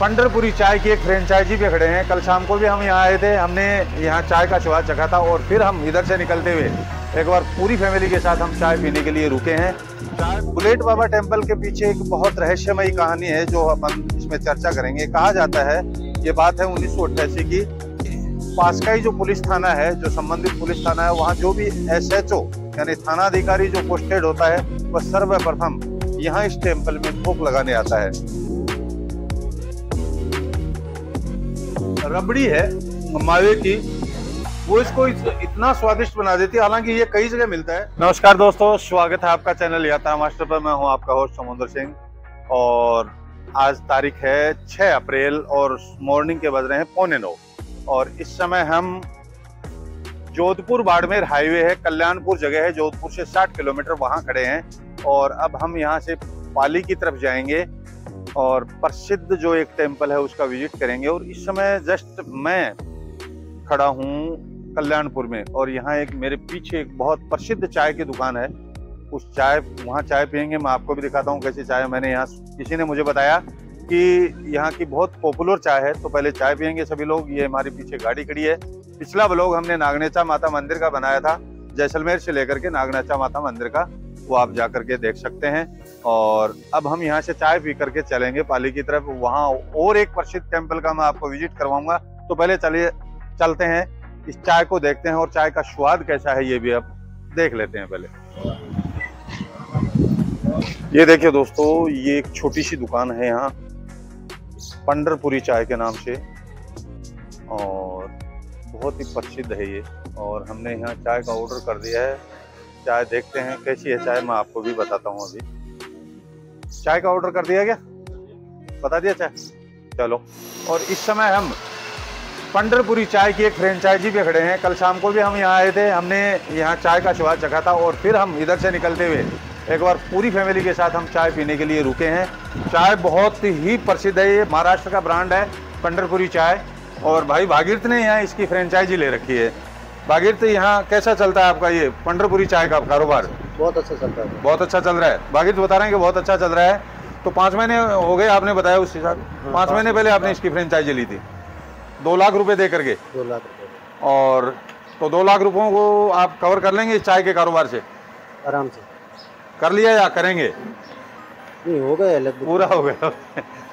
पंढरपुरी चाय की एक फ्रेंचाइजी पे खड़े हैं। कल शाम को भी हम यहाँ आए थे, हमने यहाँ चाय का स्वाद चखा था और फिर हम इधर से निकलते हुए एक बार पूरी फैमिली के साथ हम चाय पीने के लिए रुके हैं। बुलेट बाबा टेम्पल के पीछे एक बहुत रहस्यमयी कहानी है जो हम इसमें चर्चा करेंगे। कहा जाता है, ये बात है 1988 की, पास का ही जो पुलिस थाना है, जो संबंधित पुलिस थाना है, वहाँ जो भी SHO यानी थाना अधिकारी जो पोस्टेड होता है वह सर्वप्रथम यहाँ इस टेम्पल में भोग लगाने आता है। रबड़ी है मावे की, वो इसको इतना स्वादिष्ट बना देती है, हालांकि ये कई जगह मिलता है। नमस्कार दोस्तों, स्वागत है आपका चैनल यात्रा मास्टर पर। मैं हूं आपका होस्ट समुद्र सिंह और आज तारीख है 6 अप्रैल और मॉर्निंग के बज रहे हैं 8:45 और इस समय हम जोधपुर बाड़मेर हाईवे है, कल्याणपुर जगह है, जोधपुर से 60 किलोमीटर वहां खड़े हैं और अब हम यहां से पाली की तरफ जाएंगे और प्रसिद्ध जो एक टेम्पल है उसका विजिट करेंगे। और इस समय जस्ट मैं खड़ा हूँ कल्याणपुर में और यहाँ एक मेरे पीछे एक बहुत प्रसिद्ध चाय की दुकान है। वहाँ चाय पियेंगे, मैं आपको भी दिखाता हूँ कैसी चाय। मैंने यहाँ, किसी ने मुझे बताया कि यहाँ की बहुत पॉपुलर चाय है, तो पहले चाय पियेंगे सभी लोग। ये हमारे पीछे गाड़ी खड़ी है। पिछला व्लॉग हमने नागनेचा माता मंदिर का बनाया था, जैसलमेर से लेकर के नागनेचा माता मंदिर का, वो आप जा करके देख सकते हैं। और अब हम यहाँ से चाय पी करके चलेंगे पाली की तरफ। वहाँ और एक प्रसिद्ध टेम्पल का मैं आपको विजिट करवाऊंगा। तो पहले चलिए चलते हैं, इस चाय को देखते हैं और चाय का स्वाद कैसा है ये भी अब देख लेते हैं। पहले ये देखिए दोस्तों, ये एक छोटी सी दुकान है यहाँ पंढरपुरी चाय के नाम से और बहुत ही प्रसिद्ध है ये। और हमने यहाँ चाय का ऑर्डर कर दिया है। चाय देखते हैं कैसी है चाय, मैं आपको भी बताता हूँ। अभी चाय का ऑर्डर कर दिया क्या, बता दिया चाय, चलो। और इस समय हम पंढरपुरी चाय की एक फ्रेंचाइजी पे खड़े हैं। कल शाम को भी हम यहाँ आए थे, हमने यहाँ चाय का स्वाद चखा था और फिर हम इधर से निकलते हुए एक बार पूरी फैमिली के साथ हम चाय पीने के लिए रुके हैं। चाय बहुत ही प्रसिद्ध है, ये महाराष्ट्र का ब्रांड है पंढरपुरी चाय और भाई भागीरथ ने यहाँ इसकी फ्रेंचाइजी ले रखी है। भागीरथ, यहाँ कैसा चलता है आपका ये पंढरपुरी चाय का कारोबार? बहुत अच्छा चलता है, बहुत अच्छा चल रहा है। भागीरथ बता रहे हैं कि बहुत अच्छा चल रहा है। तो 5 महीने हो गए आपने बताया उस हिसाब से? 5 महीने पहले आपने इसकी फ्रेंचाइजी ली थी 2 लाख रुपए दे करके। 2 लाख रुपए। और तो 2 लाख रुपयों को आप कवर कर लेंगे इस चाय के कारोबार से? आराम से कर लिया या करेंगे? नहीं, हो गया लगभग, पूरा हो गया।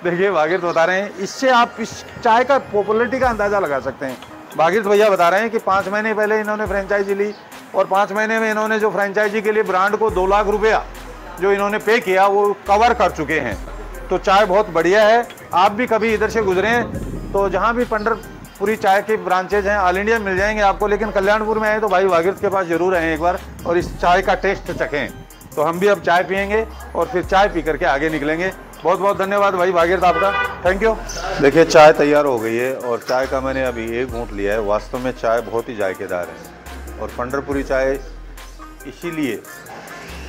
देखिए भागीरथ बता रहे हैं, इससे आप इस चाय का पॉपुलरिटी का अंदाजा लगा सकते हैं। भागीरथ भैया बता रहे हैं कि 5 महीने पहले इन्होंने फ्रेंचाइजी ली और 5 महीने में इन्होंने जो फ्रेंचाइजी के लिए ब्रांड को 2 लाख रुपया जो इन्होंने पे किया वो कवर कर चुके हैं। तो चाय बहुत बढ़िया है। आप भी कभी इधर से गुजरे तो जहाँ भी पंढरपुरी चाय के ब्रांचेज हैं ऑल इंडिया मिल जाएंगे आपको, लेकिन कल्याणपुर में आए तो भाई भागीरथ के पास जरूर आएँ एक बार और इस चाय का टेस्ट चखें। तो हम भी अब चाय पियेंगे और फिर चाय पी करके आगे निकलेंगे। बहुत बहुत धन्यवाद भाई भागीरथ आपका, थैंक यू। देखिए चाय तैयार हो गई है और चाय का मैंने अभी एक घूंट लिया है। वास्तव में चाय बहुत ही जायकेदार है और पंढरपुरी चाय इसीलिए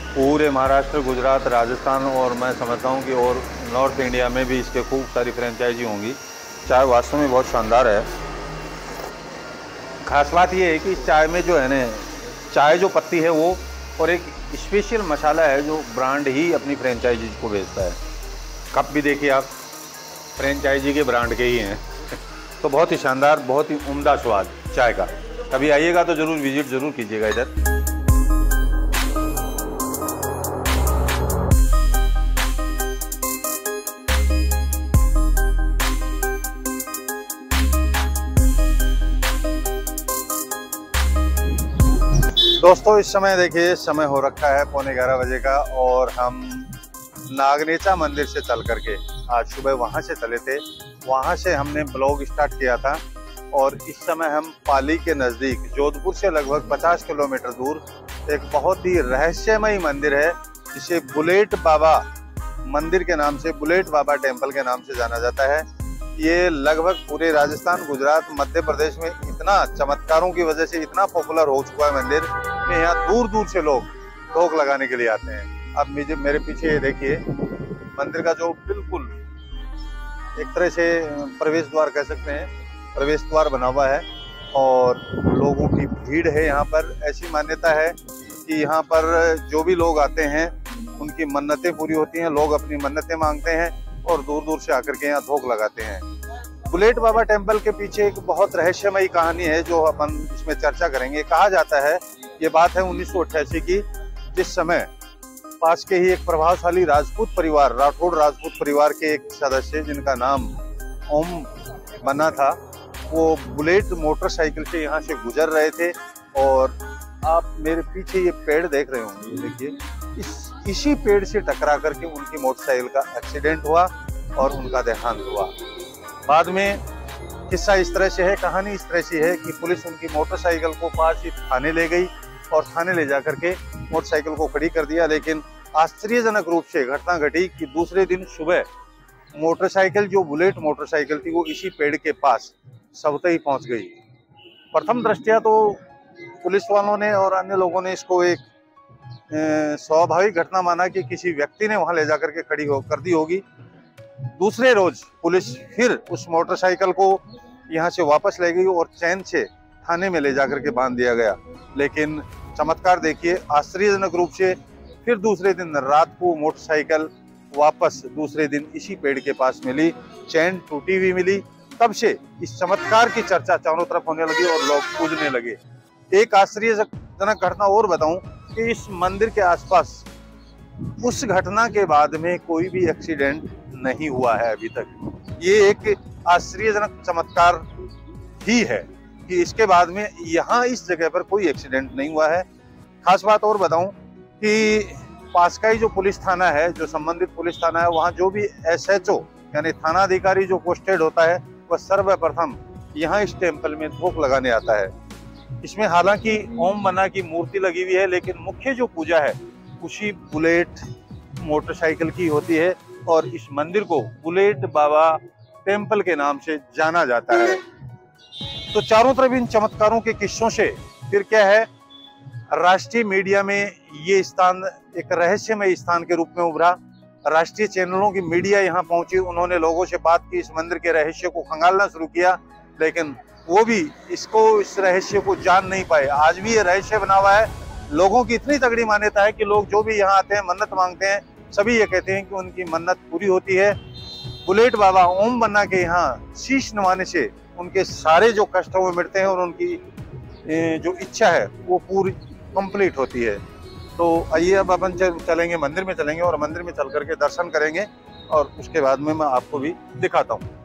पूरे महाराष्ट्र, गुजरात, राजस्थान और मैं समझता हूँ कि और नॉर्थ इंडिया में भी इसके खूब सारी फ्रेंचाइजी होंगी। चाय वास्तव में बहुत शानदार है। खास बात ये है कि इस चाय में जो है ना, चाय जो पत्ती है वो और एक स्पेशल मसाला है जो ब्रांड ही अपनी फ्रेंचाइजी को बेचता है। कप भी देखिए आप, फ्रेंचाइजी के ब्रांड के ही हैं। तो बहुत ही शानदार, बहुत ही उम्दा स्वाद चाय का। कभी आइएगा तो ज़रूर विजिट ज़रूर कीजिएगा इधर। दोस्तों इस समय देखिए, समय हो रखा है 11:15 बजे का और हम नागनेचा मंदिर से चल करके आज सुबह वहां से चले थे। वहां से हमने ब्लॉग स्टार्ट किया था और इस समय हम पाली के नज़दीक जोधपुर से लगभग 50 किलोमीटर दूर एक बहुत ही रहस्यमयी मंदिर है जिसे बुलेट बाबा मंदिर के नाम से, बुलेट बाबा टेम्पल के नाम से जाना जाता है। ये लगभग पूरे राजस्थान, गुजरात, मध्य प्रदेश में इतना चमत्कारों की वजह से इतना पॉपुलर हो चुका है मंदिर कि यहाँ दूर दूर से लोग भोग लगाने के लिए आते हैं। अब मेरे पीछे देखिए, मंदिर का जो बिल्कुल एक तरह से प्रवेश द्वार कह सकते हैं, प्रवेश द्वार बना हुआ है और लोगों की भीड़ है यहाँ पर। ऐसी मान्यता है कि यहाँ पर जो भी लोग आते हैं उनकी मन्नतें पूरी होती हैं, लोग अपनी मन्नतें मांगते हैं और दूर दूर से आकर के यहाँ धोख लगाते हैं। बुलेट बाबा टेम्पल के पीछे एक बहुत रहस्यमयी कहानी है जो अपन इसमें चर्चा करेंगे। कहा जाता है, ये बात है 1988 की, जिस समय पास के ही एक प्रभावशाली राजपूत परिवार, राठौड़ राजपूत परिवार के एक सदस्य जिनका नाम ओम बना था, वो बुलेट मोटरसाइकिल से यहाँ से गुजर रहे थे। और आप मेरे पीछे ये पेड़ देख रहे होंगे, देखिए, इसी पेड़ से टकरा करके उनकी मोटरसाइकिल का एक्सीडेंट हुआ और उनका देहांत हुआ। बाद में किस्सा इस तरह से है, कहानी इस तरह से है कि पुलिस उनकी मोटरसाइकिल को पास ही थाने ले गई और थाने ले जाकर के मोटरसाइकिल को खड़ी कर दिया। लेकिन आश्चर्यजनक रूप से घटना घटी कि दूसरे दिन सुबह मोटरसाइकिल, जो बुलेट मोटरसाइकिल थी, वो इसी पेड़ के पास सबते ही पहुंच गई। प्रथम दृष्टया तो पुलिस वालों ने और अन्य लोगों ने इसको एक स्वाभाविक घटना माना कि किसी व्यक्ति ने वहां ले जाकर के खड़ी कर दी होगी। दूसरे रोज पुलिस फिर उस मोटरसाइकिल को यहाँ से वापस ले गई और चैन से थाने में ले जाकर के बांध दिया गया। लेकिन चमत्कार देखिए, आश्चर्यजनक रूप से फिर दूसरे दिन रात को मोटरसाइकिल वापस दूसरे दिन इसी पेड़ के पास मिली, चैन टूटी हुई मिली। तब से इस चमत्कार की चर्चा चारों तरफ होने लगी और लोग पूजने लगे। एक आश्चर्यजनक घटना और बताऊं कि इस मंदिर के आसपास उस घटना के बाद में कोई भी एक्सीडेंट नहीं हुआ है अभी तक। ये एक आश्चर्यजनक चमत्कार ही है कि इसके बाद में यहाँ इस जगह पर कोई एक्सीडेंट नहीं हुआ है। खास बात और बताऊं कि पास का ही जो पुलिस थाना है, जो संबंधित पुलिस थाना है, वहाँ जो भी SHO यानी थाना अधिकारी जो पोस्टेड होता है, वह सर्वप्रथम यहाँ इस टेम्पल में धोख लगाने आता है। इसमें हालांकि ओम बना की मूर्ति लगी हुई है, लेकिन मुख्य जो पूजा है उसी बुलेट मोटरसाइकिल की होती है और इस मंदिर को बुलेट बाबा टेम्पल के नाम से जाना जाता है। तो चारों तरफ इन चमत्कारों के किस्सों से फिर क्या है, राष्ट्रीय मीडिया में ये स्थान एक रहस्यमय स्थान के रूप में उभरा। राष्ट्रीय चैनलों की मीडिया यहाँ पहुंची, उन्होंने लोगों से बात की, इस मंदिर के रहस्य को खंगालना शुरू किया, लेकिन वो भी इस रहस्य को जान नहीं पाए। आज भी ये रहस्य बना हुआ है। लोगों की इतनी तगड़ी मान्यता है कि लोग जो भी यहाँ आते हैं, मन्नत मांगते हैं, सभी ये कहते हैं कि उनकी मन्नत पूरी होती है। बुलेट बाबा ओम बन्ना के यहाँ शीश नवाने से उनके सारे जो कष्ट वो मिटते हैं और उनकी जो इच्छा है वो पूरी कंप्लीट होती है। तो आइए अब अपन चलेंगे, मंदिर में चलेंगे और मंदिर में चल करके दर्शन करेंगे और उसके बाद में मैं आपको भी दिखाता हूँ।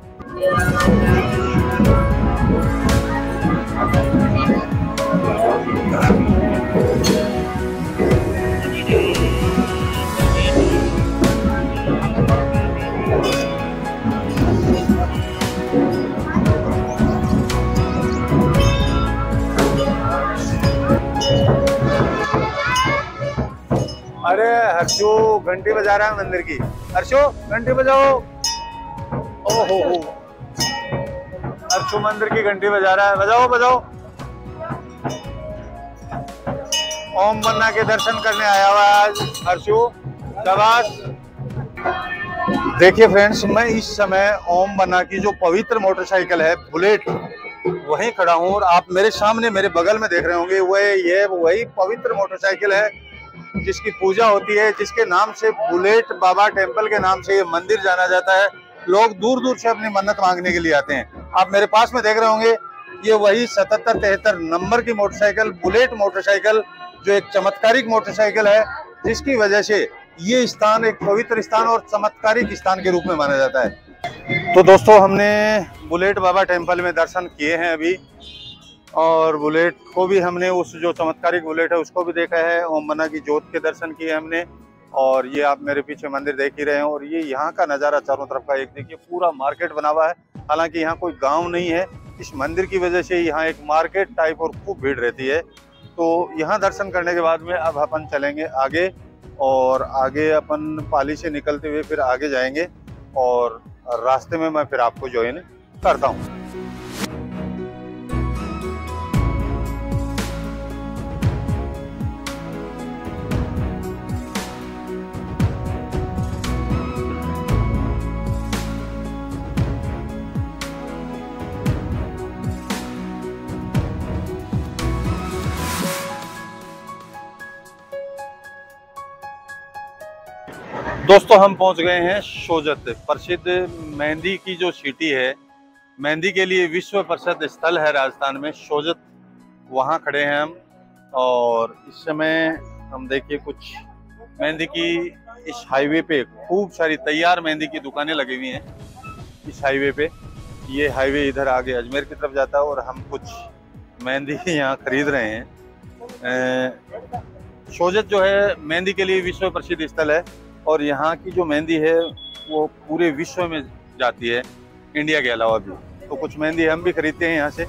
अरे हर्षो घंटी बजा रहा है मंदिर की। हर्षो घंटी बजाओ। ओहो, हर्षो मंदिर की घंटी बजा रहा है, बजाओ बजाओ। ओम बन्ना के दर्शन करने आया हुआ है आज हर्षो, शाबाश। देखिए फ्रेंड्स, मैं इस समय ओम बन्ना की जो पवित्र मोटरसाइकिल है बुलेट, वहीं खड़ा हूँ और आप मेरे सामने मेरे बगल में देख रहे होंगे वही पवित्र मोटरसाइकिल है जिसकी पूजा होती है, जिसके नाम से बुलेट बाबा टेम्पल के नाम से ये मंदिर जाना जाता है। लोग दूर दूर से अपनी मन्नत मांगने के लिए आते हैं। आप मेरे पास में देख रहे होंगे ये वही 7773 नंबर की मोटरसाइकिल, बुलेट मोटरसाइकिल, जो एक चमत्कारिक मोटरसाइकिल है, जिसकी वजह से ये स्थान एक पवित्र स्थान और चमत्कारिक स्थान के रूप में माना जाता है। तो दोस्तों, हमने बुलेट बाबा टेम्पल में दर्शन किए हैं अभी, और बुलेट को भी हमने, उस जो चमत्कारिक बुलेट है उसको भी देखा है। ओम बन्ना की जोत के दर्शन किए हमने, और ये आप मेरे पीछे मंदिर देख ही रहे हैं। और ये यहाँ का नज़ारा चारों तरफ का, एक देखिए पूरा मार्केट बना हुआ है। हालांकि यहाँ कोई गांव नहीं है, इस मंदिर की वजह से यहाँ एक मार्केट टाइप और खूब भीड़ रहती है। तो यहाँ दर्शन करने के बाद में अब अपन चलेंगे आगे, और आगे अपन पाली से निकलते हुए फिर आगे जाएंगे और रास्ते में मैं फिर आपको ज्वाइन करता हूँ। दोस्तों हम पहुंच गए हैं सोजत, प्रसिद्ध मेहंदी की जो सिटी है, मेहंदी के लिए विश्व प्रसिद्ध स्थल है राजस्थान में सोजत। वहां खड़े हैं हम और इस समय हम देखिए कुछ मेहंदी की इस हाईवे पे खूब सारी तैयार मेहंदी की दुकानें लगी हुई हैं। इस हाईवे पे, ये हाईवे इधर आगे अजमेर की तरफ जाता है और हम कुछ मेहंदी यहाँ खरीद रहे हैं। सोजत जो है मेहंदी के लिए विश्व प्रसिद्ध स्थल है और यहाँ की जो मेहंदी है वो पूरे विश्व में जाती है, इंडिया के अलावा भी। तो कुछ मेहंदी हम भी खरीदते हैं यहाँ से।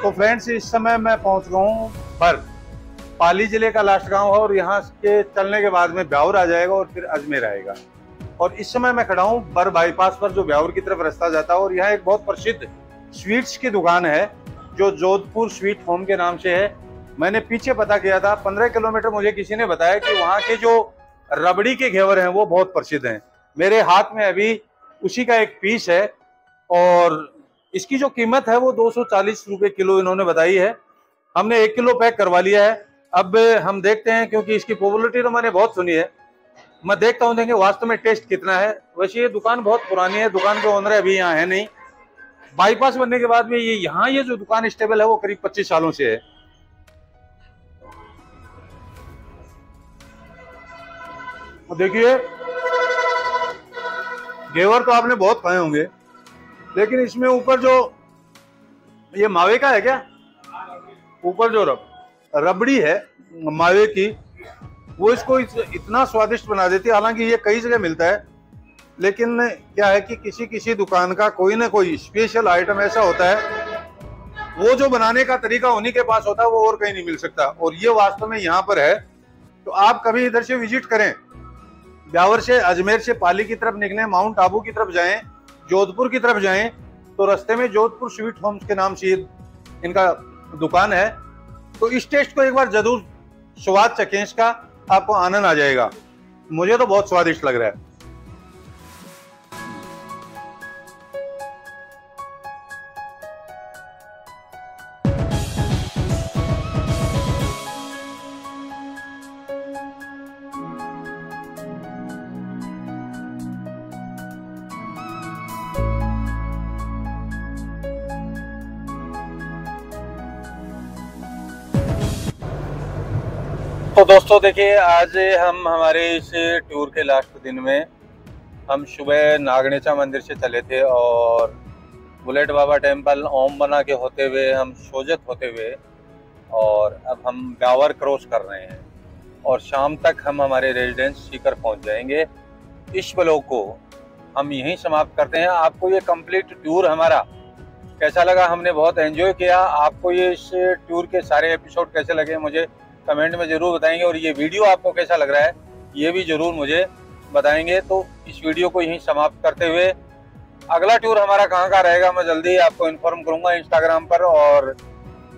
तो फ्रेंड्स इस समय मैं पहुंच गया हूँ बर, पाली जिले का लास्ट गांव है और यहाँ के चलने के बाद में ब्यावर आ जाएगा और फिर अजमेर आएगा। और इस समय मैं खड़ा हूँ बर बाईपास पर जो ब्यावर की तरफ रास्ता जाता है और यहाँ एक बहुत प्रसिद्ध स्वीट्स की दुकान है जो जोधपुर स्वीट होम के नाम से है। मैंने पीछे पता किया था, 15 किलोमीटर मुझे किसी ने बताया कि वहाँ के जो रबड़ी के घेवर हैं वो बहुत प्रसिद्ध हैं। मेरे हाथ में अभी उसी का एक पीस है और इसकी जो कीमत है वो 240 रुपए किलो इन्होंने बताई है। हमने 1 किलो पैक करवा लिया है। अब हम देखते हैं, क्योंकि इसकी पॉपुलरिटी तो मैंने बहुत सुनी है, मैं देखता हूँ देंगे वास्तव में टेस्ट कितना है। वैसे ये दुकान बहुत पुरानी है, दुकान के ओनर अभी यहाँ है नहीं। बाईपास बनने के बाद में ये जो दुकान स्टेबल है वो करीब 25 सालों से है। देखिए घेवर तो आपने बहुत खाए होंगे, लेकिन इसमें ऊपर जो ये मावे का है क्या, ऊपर जो रबड़ी है मावे की, वो इसको इतना स्वादिष्ट बना देती है। हालांकि ये कई जगह मिलता है, लेकिन क्या है कि किसी किसी दुकान का कोई ना कोई स्पेशल आइटम ऐसा होता है, वो जो बनाने का तरीका उन्हीं के पास होता है, वो और कहीं नहीं मिल सकता। और ये वास्तव में यहाँ पर है। तो आप कभी इधर से विजिट करें, ब्यावर से, अजमेर से पाली की तरफ निकलें, माउंट आबू की तरफ जाएं, जोधपुर की तरफ जाएं, तो रास्ते में जोधपुर स्वीट होम्स के नाम से इनका दुकान है। तो इस टेस्ट को एक बार जरूर स्वाद चखें, इसका आपको आनंद आ जाएगा। मुझे तो बहुत स्वादिष्ट लग रहा है। तो दोस्तों देखिए, आज हम हमारे इस टूर के लास्ट दिन में हम सुबह नागनेचा मंदिर से चले थे और बुलेट बाबा टेम्पल, ओम बना के होते हुए हम सोजत होते हुए और अब हम ब्यावर क्रॉस कर रहे हैं और शाम तक हम हमारे रेजिडेंस सीकर पहुंच जाएंगे। इस ब्लॉग को हम यहीं समाप्त करते हैं। आपको ये कंप्लीट टूर हमारा कैसा लगा? हमने बहुत एंजॉय किया। आपको ये इस टूर के सारे एपिसोड कैसे लगे मुझे कमेंट में ज़रूर बताएंगे और ये वीडियो आपको कैसा लग रहा है ये भी ज़रूर मुझे बताएंगे। तो इस वीडियो को यहीं समाप्त करते हुए अगला टूर हमारा कहाँ का रहेगा मैं जल्दी ही आपको इन्फॉर्म करूँगा इंस्टाग्राम पर और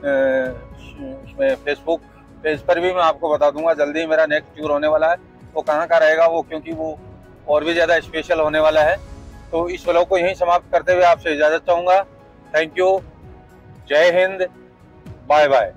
इसमें फेसबुक पेज पर भी मैं आपको बता दूंगा। जल्दी ही मेरा नेक्स्ट टूर होने वाला है, वो कहाँ का रहेगा वो, क्योंकि वो और भी ज़्यादा स्पेशल होने वाला है। तो इस व्लॉग को यहीं समाप्त करते हुए आपसे इजाज़त चाहूँगा। थैंक यू, जय हिंद, बाय बाय।